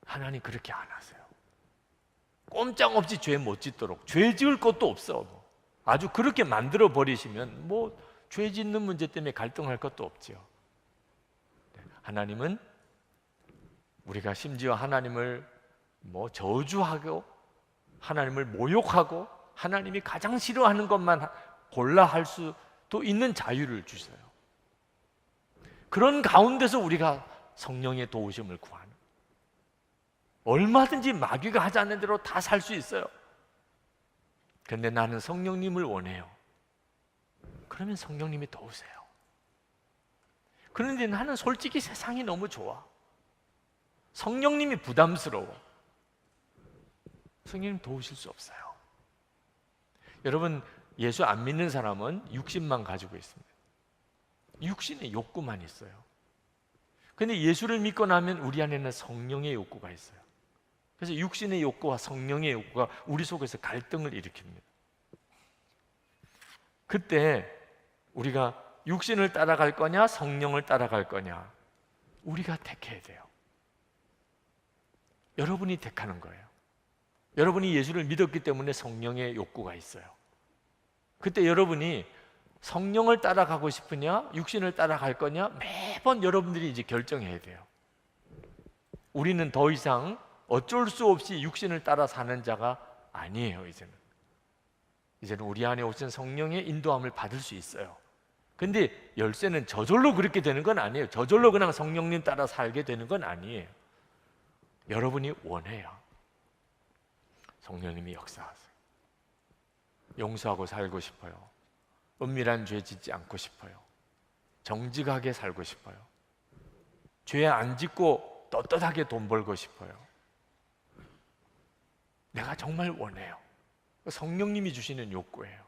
하나님 그렇게 안 하세요. 꼼짝없이 죄 못 짓도록, 죄 지을 것도 없어. 아주 그렇게 만들어 버리시면 뭐 죄 짓는 문제 때문에 갈등할 것도 없죠. 하나님은 우리가 심지어 하나님을 뭐 저주하고 하나님을 모욕하고 하나님이 가장 싫어하는 것만 골라 할 수도 있는 자유를 주셔요. 그런 가운데서 우리가 성령의 도우심을 구하는, 얼마든지 마귀가 하지 않는 대로 다 살 수 있어요. 그런데 나는 성령님을 원해요. 그러면 성령님이 도우세요. 그런데 나는 솔직히 세상이 너무 좋아. 성령님이 부담스러워. 성령님 도우실 수 없어요. 여러분, 예수 안 믿는 사람은 육신만 가지고 있습니다. 육신의 욕구만 있어요. 그런데 예수를 믿고 나면 우리 안에는 성령의 욕구가 있어요. 그래서 육신의 욕구와 성령의 욕구가 우리 속에서 갈등을 일으킵니다. 그때 우리가 육신을 따라갈 거냐 성령을 따라갈 거냐, 우리가 택해야 돼요. 여러분이 택하는 거예요. 여러분이 예수를 믿었기 때문에 성령의 욕구가 있어요. 그때 여러분이 성령을 따라가고 싶으냐 육신을 따라갈 거냐, 매번 여러분들이 이제 결정해야 돼요. 우리는 더 이상 어쩔 수 없이 육신을 따라 사는 자가 아니에요. 이제는 우리 안에 오신 성령의 인도함을 받을 수 있어요. 근데 열쇠는 저절로 그렇게 되는 건 아니에요. 저절로 그냥 성령님 따라 살게 되는 건 아니에요. 여러분이 원해야 성령님이 역사하세요. 용서하고 살고 싶어요. 은밀한 죄 짓지 않고 싶어요. 정직하게 살고 싶어요. 죄 안 짓고 떳떳하게 돈 벌고 싶어요. 내가 정말 원해요. 성령님이 주시는 욕구예요.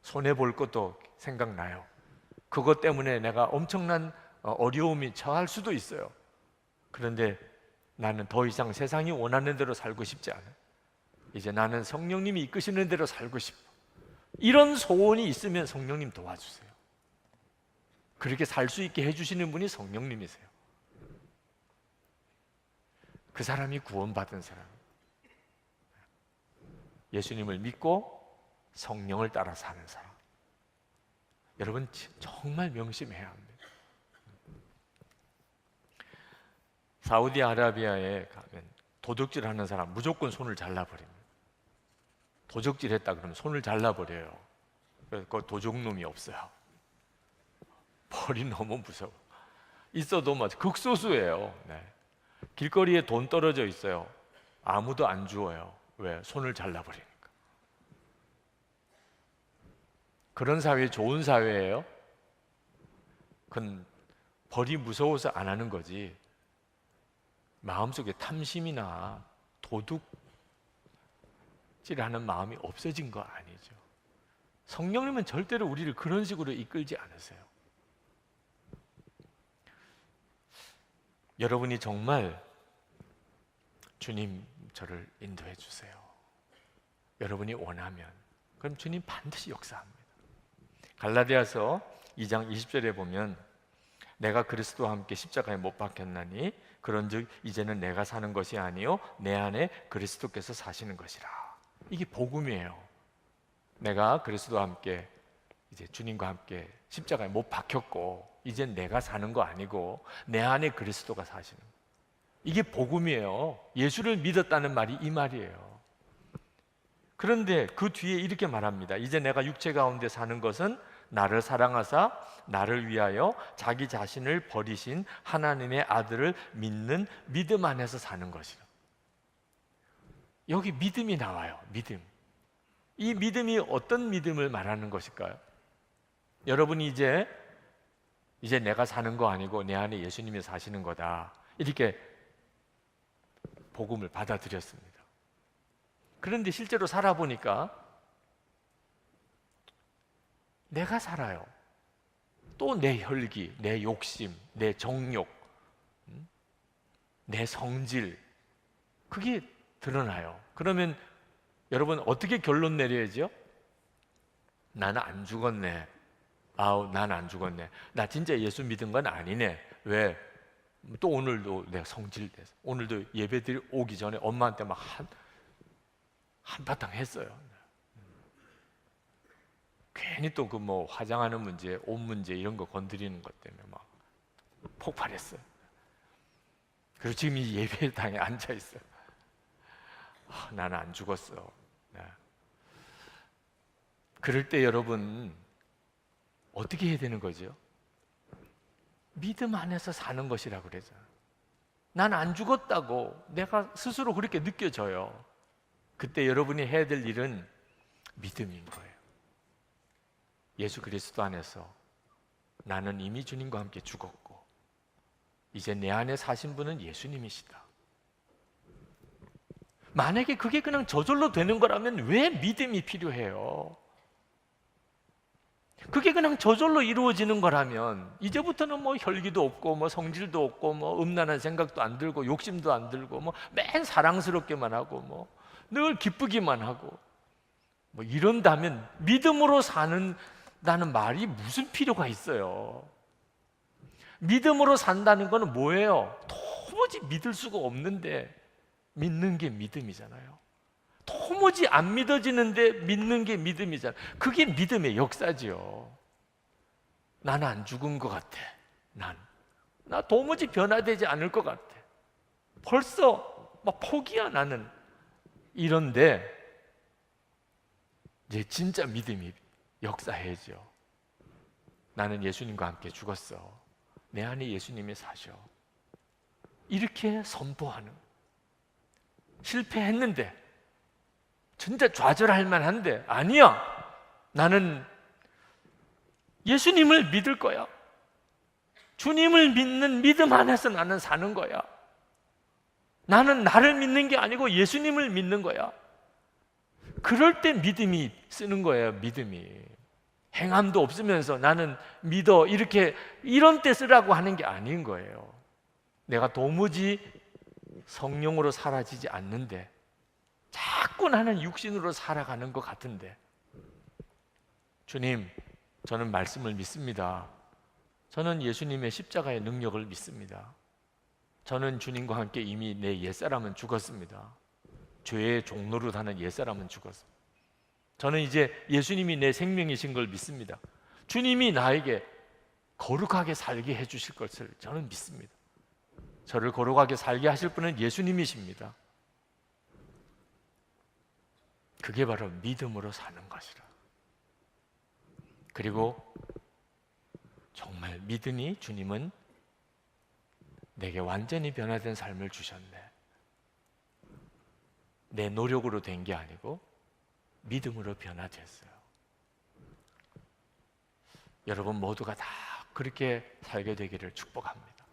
손해볼 것도 생각나요. 그것 때문에 내가 엄청난 어려움이 처할 수도 있어요. 그런데 나는 더 이상 세상이 원하는 대로 살고 싶지 않아요. 이제 나는 성령님이 이끄시는 대로 살고 싶어. 이런 소원이 있으면 성령님 도와주세요. 그렇게 살 수 있게 해주시는 분이 성령님이세요. 그 사람이 구원받은 사람, 예수님을 믿고 성령을 따라 사는 사람. 여러분 정말 명심해야 합니다. 사우디아라비아에 가면 도적질하는 사람 무조건 손을 잘라버립니다. 도적질했다 그러면 손을 잘라버려요. 그래서 그 도적놈이 없어요. 벌이 너무 무서워. 있어도 뭐 극소수예요. 네. 길거리에 돈 떨어져 있어요. 아무도 안 주어요. 왜? 손을 잘라버리니까. 그런 사회 좋은 사회예요? 그건 벌이 무서워서 안 하는 거지, 마음속에 탐심이나 도둑질하는 마음이 없어진 거 아니죠. 성령님은 절대로 우리를 그런 식으로 이끌지 않으세요. 여러분이 정말 주님 저를 인도해 주세요, 여러분이 원하면, 그럼 주님 반드시 역사합니다. 갈라디아서 2장 20절에 보면 내가 그리스도와 함께 십자가에 못 박혔나니 그런즉 이제는 내가 사는 것이 아니요 내 안에 그리스도께서 사시는 것이라. 이게 복음이에요. 내가 그리스도와 함께 이제 주님과 함께 십자가에 못 박혔고 이젠 내가 사는 거 아니고 내 안에 그리스도가 사시는 거예요. 이게 복음이에요. 예수를 믿었다는 말이 이 말이에요. 그런데 그 뒤에 이렇게 말합니다. 이제 내가 육체 가운데 사는 것은 나를 사랑하사 나를 위하여 자기 자신을 버리신 하나님의 아들을 믿는 믿음 안에서 사는 것이라. 여기 믿음이 나와요. 믿음. 이 믿음이 어떤 믿음을 말하는 것일까요? 여러분이 이제 내가 사는 거 아니고 내 안에 예수님이 사시는 거다, 이렇게 복음을 받아들였습니다. 그런데 실제로 살아보니까 내가 살아요. 또 내 혈기, 내 욕심, 내 정욕, 내 성질, 그게 드러나요. 그러면 여러분 어떻게 결론 내려야죠? 나는 안 죽었네. 아우, 난 안 죽었네. 나 진짜 예수 믿은 건 아니네. 왜? 또 오늘도 내가 성질돼서, 오늘도 예배드리 오기 전에 엄마한테 막 한바탕 했어요. 괜히 또 그 뭐 화장하는 문제, 옷 문제 이런 거 건드리는 것 때문에 막 폭발했어요. 그리고 지금 이 예배당에 앉아 있어요. 나는 안 죽었어. 네. 그럴 때 여러분 어떻게 해야 되는 거죠? 믿음 안에서 사는 것이라고 그러잖아요. 난 안 죽었다고 내가 스스로 그렇게 느껴져요. 그때 여러분이 해야 될 일은 믿음인 거예요. 예수 그리스도 안에서 나는 이미 주님과 함께 죽었고 이제 내 안에 사신 분은 예수님이시다. 만약에 그게 그냥 저절로 되는 거라면 왜 믿음이 필요해요? 그게 그냥 저절로 이루어지는 거라면 이제부터는 뭐 혈기도 없고 뭐 성질도 없고 뭐 음란한 생각도 안 들고 욕심도 안 들고 뭐 맨 사랑스럽게만 하고 뭐 늘 기쁘기만 하고 뭐 이런다면 믿음으로 산다는 말이 무슨 필요가 있어요? 믿음으로 산다는 거는 뭐예요? 도무지 믿을 수가 없는데 믿는 게 믿음이잖아요. 도무지 안 믿어지는데 믿는 게 믿음이잖아요. 그게 믿음의 역사지요. 나는 안 죽은 것 같아. 나 도무지 변화되지 않을 것 같아. 벌써 막 포기야 나는. 이런데 이제 진짜 믿음이 역사해져. 나는 예수님과 함께 죽었어. 내 안에 예수님이 사셔. 이렇게 선포하는. 실패했는데 진짜 좌절할 만한데 아니야. 나는 예수님을 믿을 거야. 주님을 믿는 믿음 안에서 나는 사는 거야. 나는 나를 믿는 게 아니고 예수님을 믿는 거야. 그럴 때 믿음이 쓰는 거예요. 믿음이. 행함도 없으면서 나는 믿어 이런 때 쓰라고 하는 게 아닌 거예요. 내가 도무지 성령으로 사라지지 않는데 자꾸 나는 육신으로 살아가는 것 같은데 주님, 저는 말씀을 믿습니다. 저는 예수님의 십자가의 능력을 믿습니다. 저는 주님과 함께 이미 내 옛사람은 죽었습니다. 죄의 종로로 사는 옛사람은 죽었습니다. 저는 이제 예수님이 내 생명이신 걸 믿습니다. 주님이 나에게 거룩하게 살게 해주실 것을 저는 믿습니다. 저를 거룩하게 살게 하실 분은 예수님이십니다. 그게 바로 믿음으로 사는 것이라. 그리고 정말 믿으니 주님은 내게 완전히 변화된 삶을 주셨네. 내 노력으로 된 게 아니고 믿음으로 변화됐어요. 여러분 모두가 다 그렇게 살게 되기를 축복합니다.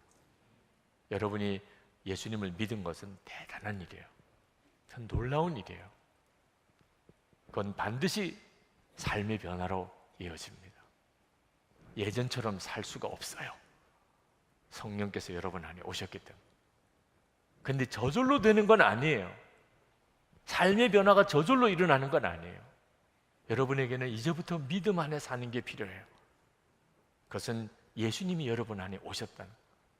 여러분이 예수님을 믿은 것은 대단한 일이에요. 참 놀라운 일이에요. 그건 반드시 삶의 변화로 이어집니다. 예전처럼 살 수가 없어요. 성령께서 여러분 안에 오셨기 때문에. 근데 저절로 되는 건 아니에요. 삶의 변화가 저절로 일어나는 건 아니에요. 여러분에게는 이제부터 믿음 안에 사는 게 필요해요. 그것은 예수님이 여러분 안에 오셨다는,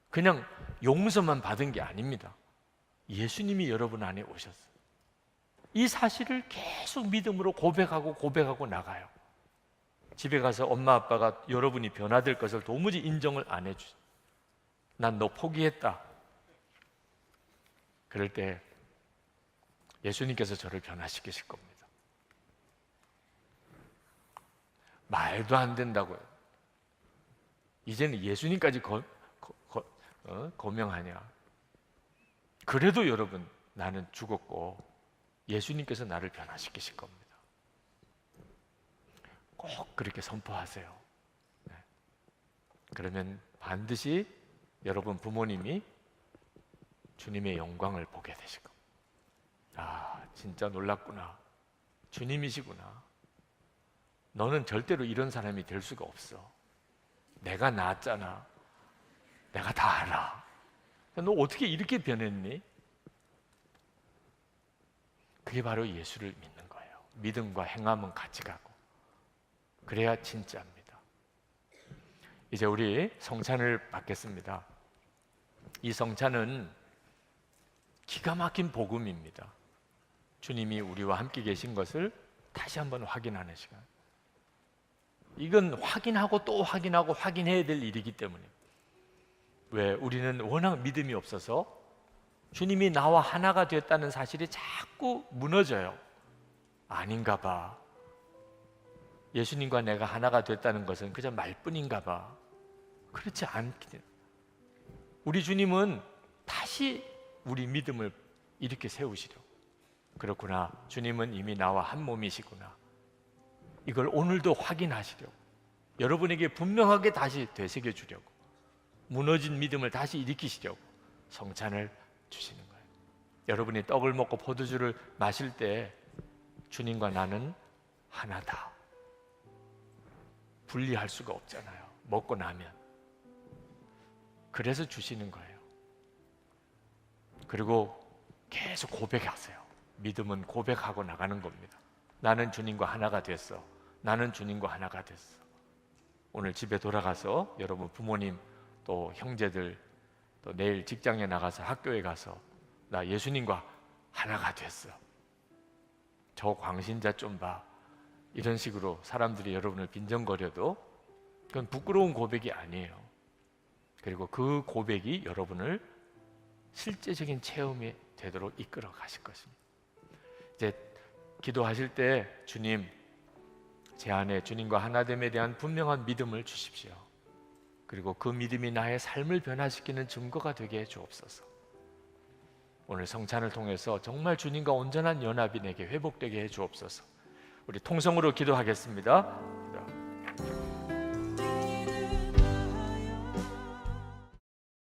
그냥 용서만 받은 게 아닙니다. 예수님이 여러분 안에 오셨어요. 이 사실을 계속 믿음으로 고백하고 나가요. 집에 가서 엄마 아빠가 여러분이 변화될 것을 도무지 인정을 안 해주죠. 난 너 포기했다. 그럴 때 예수님께서 저를 변화시키실 겁니다. 말도 안 된다고요. 이제는 예수님까지 거명하냐. 그래도 여러분 나는 죽었고 예수님께서 나를 변화시키실 겁니다. 꼭 그렇게 선포하세요. 네. 그러면 반드시 여러분 부모님이 주님의 영광을 보게 되실 겁니다. 아, 진짜 놀랍구나. 주님이시구나. 너는 절대로 이런 사람이 될 수가 없어. 내가 낳았잖아. 내가 다 알아. 너 어떻게 이렇게 변했니? 그게 바로 예수를 믿는 거예요. 믿음과 행함은 같이 가고. 그래야 진짜입니다. 이제 우리 성찬을 받겠습니다. 이 성찬은 기가 막힌 복음입니다. 주님이 우리와 함께 계신 것을 다시 한번 확인하는 시간. 이건 확인하고 또 확인하고 확인해야 될 일이기 때문에. 왜? 우리는 워낙 믿음이 없어서 주님이 나와 하나가 됐다는 사실이 자꾸 무너져요. 아닌가 봐. 예수님과 내가 하나가 됐다는 것은 그저 말뿐인가 봐. 그렇지 않기. 우리 주님은 다시 우리 믿음을 이렇게 세우시려고. 그렇구나, 주님은 이미 나와 한 몸이시구나. 이걸 오늘도 확인하시려고, 여러분에게 분명하게 다시 되새겨 주려고, 무너진 믿음을 다시 일으키시려고 성찬을 주시는 거예요. 여러분이 떡을 먹고 포도주를 마실 때 주님과 나는 하나다, 분리할 수가 없잖아요, 먹고 나면. 그래서 주시는 거예요. 그리고 계속 고백하세요. 믿음은 고백하고 나가는 겁니다. 나는 주님과 하나가 됐어. 나는 주님과 하나가 됐어. 오늘 집에 돌아가서 여러분 부모님 또 형제들 또 내일 직장에 나가서 학교에 가서 나 예수님과 하나가 됐어. 저 광신자 좀 봐. 이런 식으로 사람들이 여러분을 빈정거려도 그건 부끄러운 고백이 아니에요. 그리고 그 고백이 여러분을 실제적인 체험이 되도록 이끌어 가실 것입니다. 이제 기도하실 때 주님, 제 안에 주님과 하나됨에 대한 분명한 믿음을 주십시오. 그리고 그 믿음이 나의 삶을 변화시키는 증거가 되게 해 주옵소서. 오늘 성찬을 통해서 정말 주님과 온전한 연합이 내게 회복되게 해 주옵소서. 우리 통성으로 기도하겠습니다.